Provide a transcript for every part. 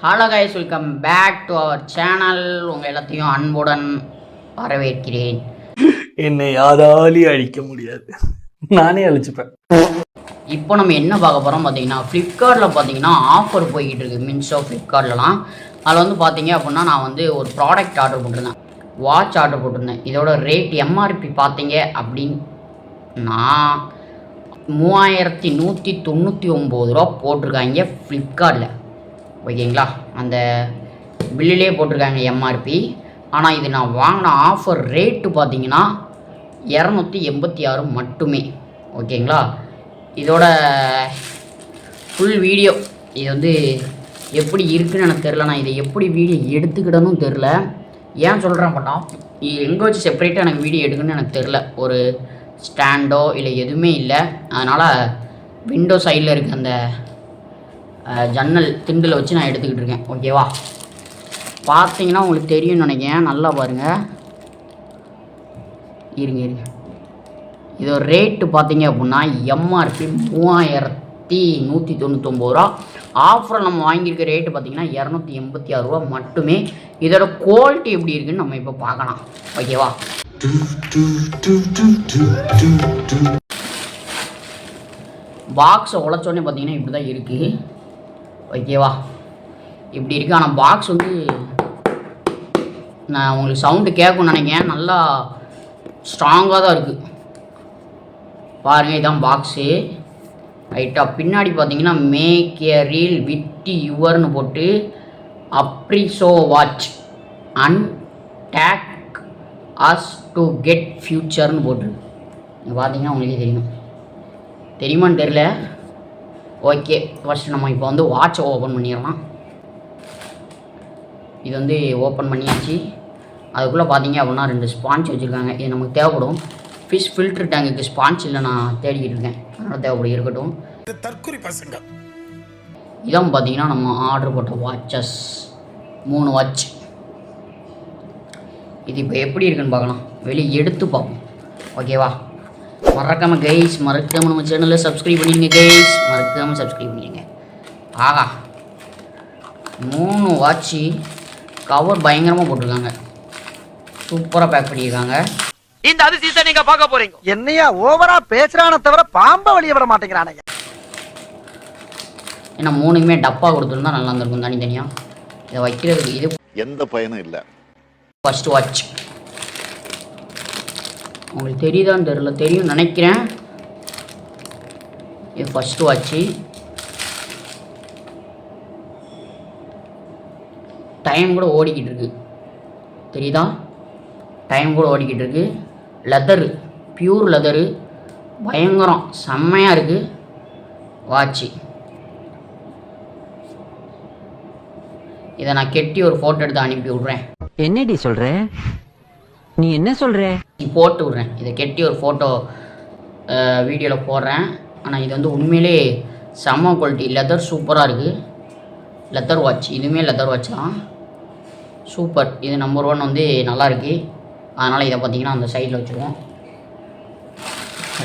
Hello guys, welcome back to our channel. உங்கள் எல்லாத்தையும் அன்புடன் வரவேற்கிறேன். என்னை யாராலையும் அழிக்க முடியாது, நானே அழிச்சுப்பேன். இப்போ நம்ம என்ன பார்க்க போகிறோம் பார்த்தீங்கன்னா, ஃப்ளிப்கார்ட்டில் பார்த்தீங்கன்னா ஆஃபர் போய்கிட்டு இருக்குது. மீன்ஸோ ஃப்ளிப்கார்ட்லலாம் அதில் வந்து பார்த்தீங்க அப்படின்னா, நான் வந்து ஒரு ப்ராடக்ட் ஆர்டர் போட்டிருந்தேன், வாட்ச் ஆர்டர் போட்டிருந்தேன். இதோட ரேட் எம்ஆர்பி பார்த்தீங்க அப்படின்னா 3199 ரூபா போட்டிருக்காங்க ஃப்ளிப்கார்ட்டில். ஓகேங்களா, அந்த பில்லிலே போட்டிருக்காங்க எம்ஆர்பி. ஆனால் இது நான் வாங்கின ஆஃபர் ரேட்டு பார்த்தீங்கன்னா 286 மட்டுமே. ஓகேங்களா, இதோட ஃபுல் வீடியோ இது வந்து எப்படி இருக்குன்னு எனக்கு தெரில. நான் இதை எப்படி வீடியோ எடுத்துக்கிடணும் தெரில. ஏன் சொல்கிறேன் பண்ணா, எங்கே வச்சு செப்பரேட்டாக எனக்கு வீடியோ எடுக்கணும்னு எனக்கு தெரில. ஒரு ஸ்டாண்டோ இல்லை எதுவுமே இல்லை. அதனால் விண்டோ சைடில் இருக்க அந்த ஜன்னல் திண்டில் வச்சு நான் எடுத்துக்கிட்டு இருக்கேன். ஓகேவா, பார்த்தீங்கன்னா உங்களுக்கு தெரியும்னு நினைக்கிறேன். நல்லா பாருங்கள், இருங்க. இதோட ரேட்டு பார்த்தீங்க அப்படின்னா எம்ஆர்பி 3199 ரூபா. ஆஃபரில் நம்ம வாங்கியிருக்க ரேட்டு பார்த்தீங்கன்னா 286 ரூபா மட்டுமே. இதோட குவாலிட்டி எப்படி இருக்குன்னு நம்ம இப்போ பார்க்கலாம். ஓகேவா, பாக்ஸை உழைச்சோடனே பார்த்தீங்கன்னா இப்படி தான் இருக்குது. ஓகேவா, இப்படி இருக்குது. ஆனால் பாக்ஸ் வந்து நான் உங்களுக்கு சவுண்டு கேட்கும்னு நினைக்கிறேன். நல்லா ஸ்ட்ராங்காக தான் இருக்குது. பாருங்கள், இதான் பாக்ஸு. ரைட்டாக பின்னாடி பார்த்தீங்கன்னா மேக் ஏ ரீல் வித் யுவர்னு போட்டு அப்ரிசோ watch and tag us to get ஃபியூச்சர்னு போட்டுருக்கு. இங்கே பார்த்தீங்கன்னா உங்களுக்கே தெரியுமான்னு தெரில. ஓகே, ஃபஸ்ட்டு நம்ம இப்போ வந்து வாட்சை ஓப்பன் பண்ணிடலாம். இது வந்து ஓப்பன் பண்ணியாச்சு. அதுக்குள்ளே பார்த்தீங்க அப்படின்னா 2 ஸ்பான்ச் வச்சுருக்காங்க. இது நமக்கு தேவைப்படும். ஃபிஷ் ஃபில்ட்ரு டேங்குக்கு ஸ்பான்ச் இல்லை, நான் தேடிக்கிட்டு இருக்கேன். அதனால் தேவைப்படும், இருக்கட்டும். தற்கொலை பசங்க. இதான் பார்த்தீங்கன்னா நம்ம ஆர்டர் போட்ட வாட்சஸ் 3 வாட்ச். இது இப்போ எப்படி இருக்குன்னு பார்க்கலாம், வெளியே எடுத்து பார்ப்போம். ஓகேவா, மறக்காமல் கைஸ், மறக்காமல் நம்ம சேனலில் சப்ஸ்கிரைப் பண்ணிடுங்க கைஸ், மறக்காமல் சப்ஸ்கிரைப் பண்ணிடுங்க. ஆகா, 3 வாட்சி கவர் பயங்கரமாக போட்டிருக்காங்க. சூப்பராக பேக் பண்ணியிருக்காங்க. இந்த அதிசயத்தை நீங்க பார்க்க போறீங்க. என்னையா ஓவரா பேசுறானே தவிர பாம்ப வெளிய விட மாட்டேங்கிறானே. ஏன்னா 3க்குமே டப்பா கொடுத்துருந்தா நல்லா இருந்திருக்கும் தனித்தனியாக. இதை வைக்கிறதுக்கு இது எந்த பயனும் இல்லை. ஃபர்ஸ்ட் வாட்ச் உங்களுக்கு தெரியுதான்னு தெரியல, தெரியும் நினைக்கிறேன். இது ஃபர்ஸ்ட் வாட்ச்சு. டைம் கூட ஓடிக்கிட்டு இருக்கு, தெரியுதா? டைம் கூட ஓடிக்கிட்டு இருக்கு. லெதரு, பியூர் லெதரு, பயங்கரம் செம்மையாக இருக்குது வாட்சி. இதை நான் கெட்டி ஒரு ஃபோட்டோ எடுத்து அனுப்பி விட்றேன். என்னடி சொல்ற? நீ என்ன சொல்ற? போட்டு விட்றேன். இதை கெட்டி ஒரு ஃபோட்டோ வீடியோவில் போடுறேன். ஆனால் இது வந்து உண்மையிலே செம்ம குவாலிட்டி. லெதர் சூப்பராக இருக்குது. லெதர் வாட்ச், இதுவுமே லெதர் வாட்ச் தான். சூப்பர். இது நம்பர் 1 வந்து நல்லாயிருக்கு. அதனால் இதை பார்த்திங்கன்னா அந்த சைடில் வச்சுருவோம்.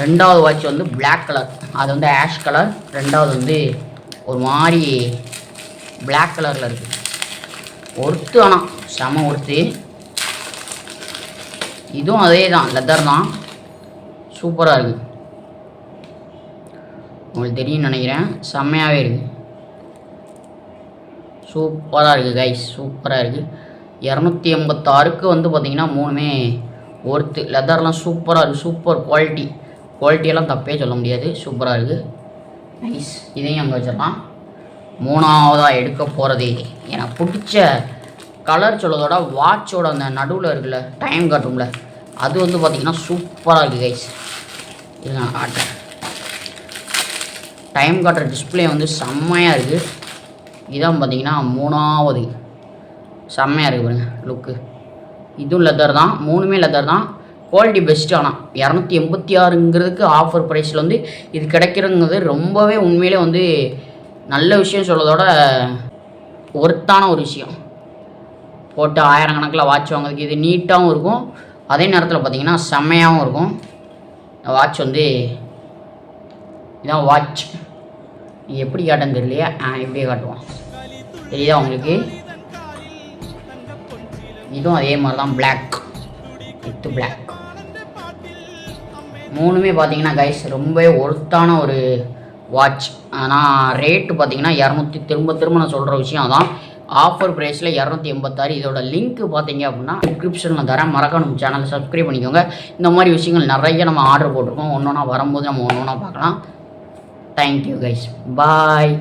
2வது வாட்ச் வந்து பிளாக் கலர், அது வந்து ஆஷ் கலர். 2வது வந்து ஒரு மாதிரி பிளாக் கலரில் இருக்குது. ஒர்த்து, ஆனால் செம ஒர்த்து. இதுவும் அதே தான், லெதர் தான். சூப்பராக இருக்குது. உங்களுக்கு தெரியும்னு நினைக்கிறேன். செம்மையாகவே இருக்குது. சூப்பராக இருக்குது கைஸ், சூப்பராக இருக்குது. 286க்கு வந்து பார்த்திங்கன்னா 3மே ஒர்த்து. லெதர்லாம் சூப்பராக இருக்குது. சூப்பர் குவாலிட்டியெல்லாம் தப்பே சொல்ல முடியாது. சூப்பராக இருக்குது. நைஸ். இதையும் அங்கே வச்சிடலாம். 3ஆவதாக எடுக்க போகிறது எனக்கு பிடிச்ச கலர் சொல்லதோட வாட்சோட அந்த நடுவில் இருக்குல்ல, டைம் காட்டும்ல, அது வந்து பார்த்திங்கன்னா சூப்பராக இருக்குது கைஸ். இது நான் காட்டுறேன். டைம் காட்டுற டிஸ்பிளே வந்து செம்மையாக இருக்குது. இதான் பார்த்திங்கன்னா 3ஆவது. செம்மையாக இருக்குது பாருங்க லுக்கு. இதுவும் லெதர் தான், 3மே லெதர் தான். Quality best. ஆனால் 286ங்கிறதுக்கு ஆஃபர் ப்ரைஸில் வந்து இது கிடைக்கிறதுங்கிறது ரொம்பவே உண்மையிலே வந்து நல்ல விஷயம் சொல்லதோட ஒர்த்தான ஒரு விஷயம். போட்டு 1000 கணக்கில் வாட்ச் வாங்குறதுக்கு இது நீட்டாகவும் இருக்கும். அதே நேரத்தில் பார்த்திங்கன்னா செம்மையாகவும் இருக்கும். வாட்ச் வந்து இதான் வாட்ச். எப்படி காட்டுன்னு தெரியலையா, இப்படியே காட்டுவோம். தெரியுதா உங்களுக்கு? இதுவும் அதே மாதிரி தான், பிளாக் வித் பிளாக். மூணுமே பார்த்தீங்கன்னா கைஸ் ரொம்பவே ஒர்த்தான ஒரு வாட்ச். ஆனால் ரேட்டு பார்த்தீங்கன்னா 200, திரும்ப நான் சொல்கிற விஷயம் அதான், ஆஃபர் ப்ரைஸில் 286. இதோட லிங்க் பார்த்தீங்க அப்படின்னா டிஸ்கிரிப்ஷனில் தரேன், மறக்காம நம்ம சேனலை சப்ஸ்கிரைப் பண்ணிக்கோங்க. இந்த மாதிரி விஷயங்கள் நிறைய நம்ம ஆர்டர் போட்டிருக்கோம், ஒன்று ஒன்றா வரும்போது நம்ம ஒன்று ஒன்றா பார்க்கலாம். தேங்க்யூ கைஸ், பாய்.